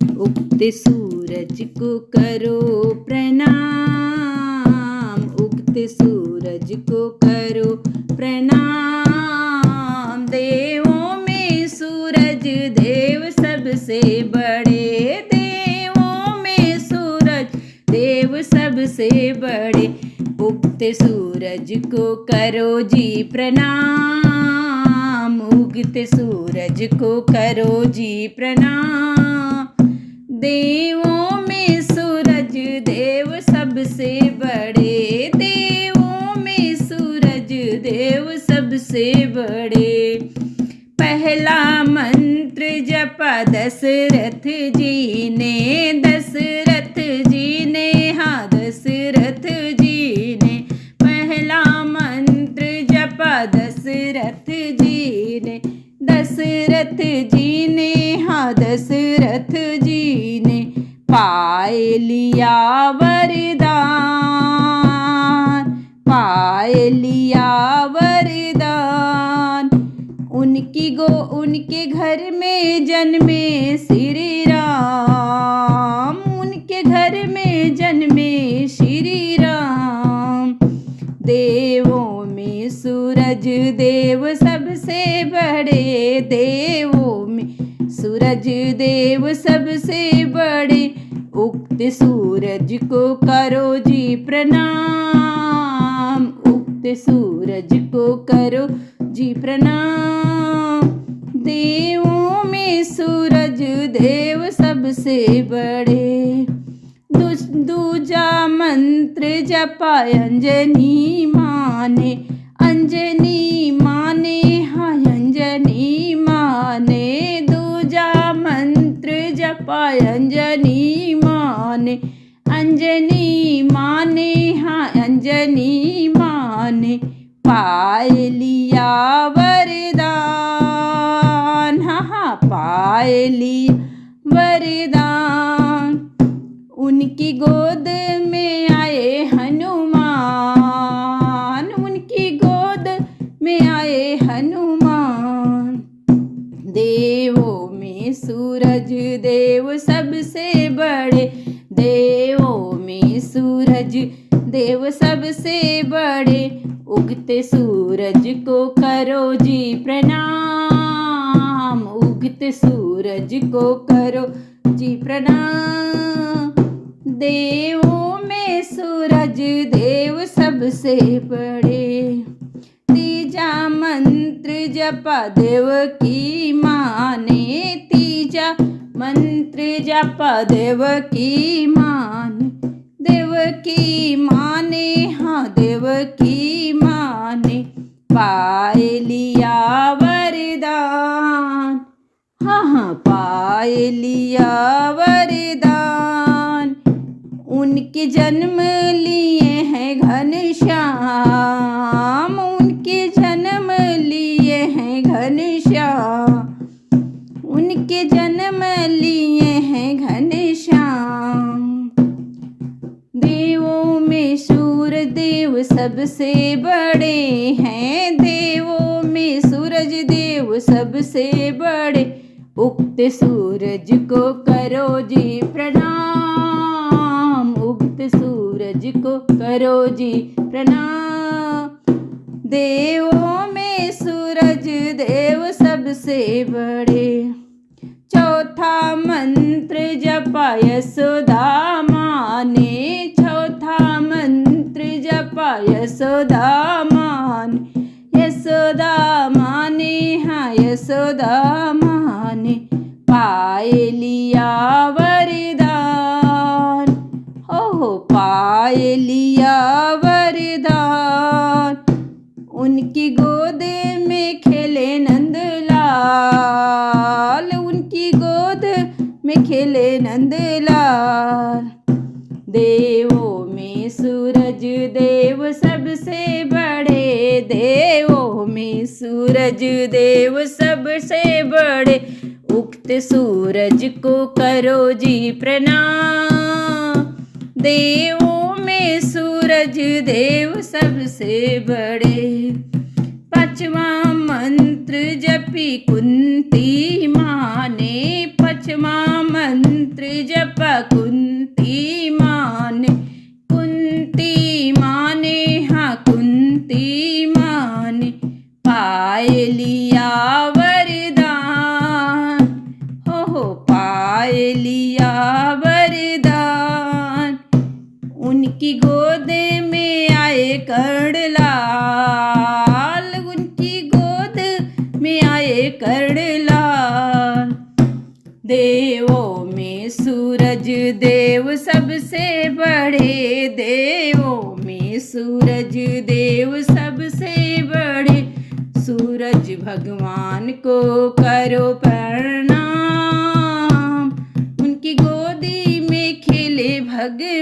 उगते सूरज को करो प्रणाम, उगते सूरज को करो प्रणाम। देवों में सूरज देव सबसे बड़े, देवों में सूरज देव सबसे बड़े। उगते सूरज को करो जी प्रणाम, उगते सूरज को करो जी प्रणाम। देवों में सूरज देव सबसे बड़े, देवों में सूरज देव सबसे बड़े। पहला मंत्र जपा दशरथ जी ने, दशरथ जी ने, हाँ दशरथ जी ने। पहला मंत्र जपा दशरथ जी ने, दशरथ जी ने, हाँ दशरथ जी ने। पाए लिया वरदान, पाए लिया वरदान। उनके घर में जन्मे श्री राम, उनके घर में जन्मे श्री राम। देवों में सूरज देव सबसे बड़े, देवों में सूरज देव सबसे बड़े। उगते सूरज को करो जी प्रणाम, उगते सूरज को करो जी प्रणाम। देवों में सूरज देव सबसे बड़े। दूजा मंत्र जपा अंजनी माने, अंजनी माने, हाँ अंजनी माने। दूजा मंत्र जपा अंजनी माने, अंजनी माने, हाँ अंजनी माने। पाए लिया वरदान, हाँ हाँ पाए लिया वरदान। उनकी गोद में आए हनुमान, उनकी गोद में आए हनुमान। देवों में सूरज देव सबसे बड़े, देवों में सूरज देव सबसे बड़े। उगते सूरज को करो जी प्रणाम, उगते सूरज को करो जी प्रणाम। देवों में सूरज देव सबसे बड़े। तीजा मंत्र जपा देव की माने, तीजा मंत्र जपा देव की माने, देव की माने, हाँ देव की माने। पाए लिया वरदान, हाँ हाँ पाए लिया वरदान। उनके जन्म लिए हैं घनश्याम, उनके जन्म लिए हैं घनश्याम, उनके जन्म लिए हैं घनश्याम। देवों में सूरज देव सबसे बड़े हैं, देवों में सूरज देव सबसे बड़े। उगते सूरज को करो जी प्रणाम, उगते सूरज को करो जी प्रणाम। देवों में सूरज देव सबसे बड़े। चौथा मंत्र जपा यशोदा माने, चौथा मंत्र जपा यशोदा माने, यशोदा माने, हाँ यशोदा माने। पाए लिया वरदान, हो पाए लिया वरदान। उनकी गोद में खेले नंदलाल, उनकी गोद में खेले नंदलाल। देवों में सूरज देव सबसे बड़े, देवों में सूरज देव सबसे बड़े। उगते सूरज को करो जी प्रणाम, देवों में सूरज देव सबसे बड़े। पांचवा मंत्र जपी कुंती माँ ने, पांचवा मंत्र जप कुंती माने, कुंती माने, हाँ कुंती माने, पाए लिया वरदान, हो पाए लिया वरदान। उनकी गोद में आए कर्णलाल, उनकी गोद में आए कर्णलाल। देवों में सूरज देव सबसे बड़े, देवों में सूरज देव सबसे बड़े। सूरज भगवान को करो प्रणाम, उनकी गोदी में खेले भगवान।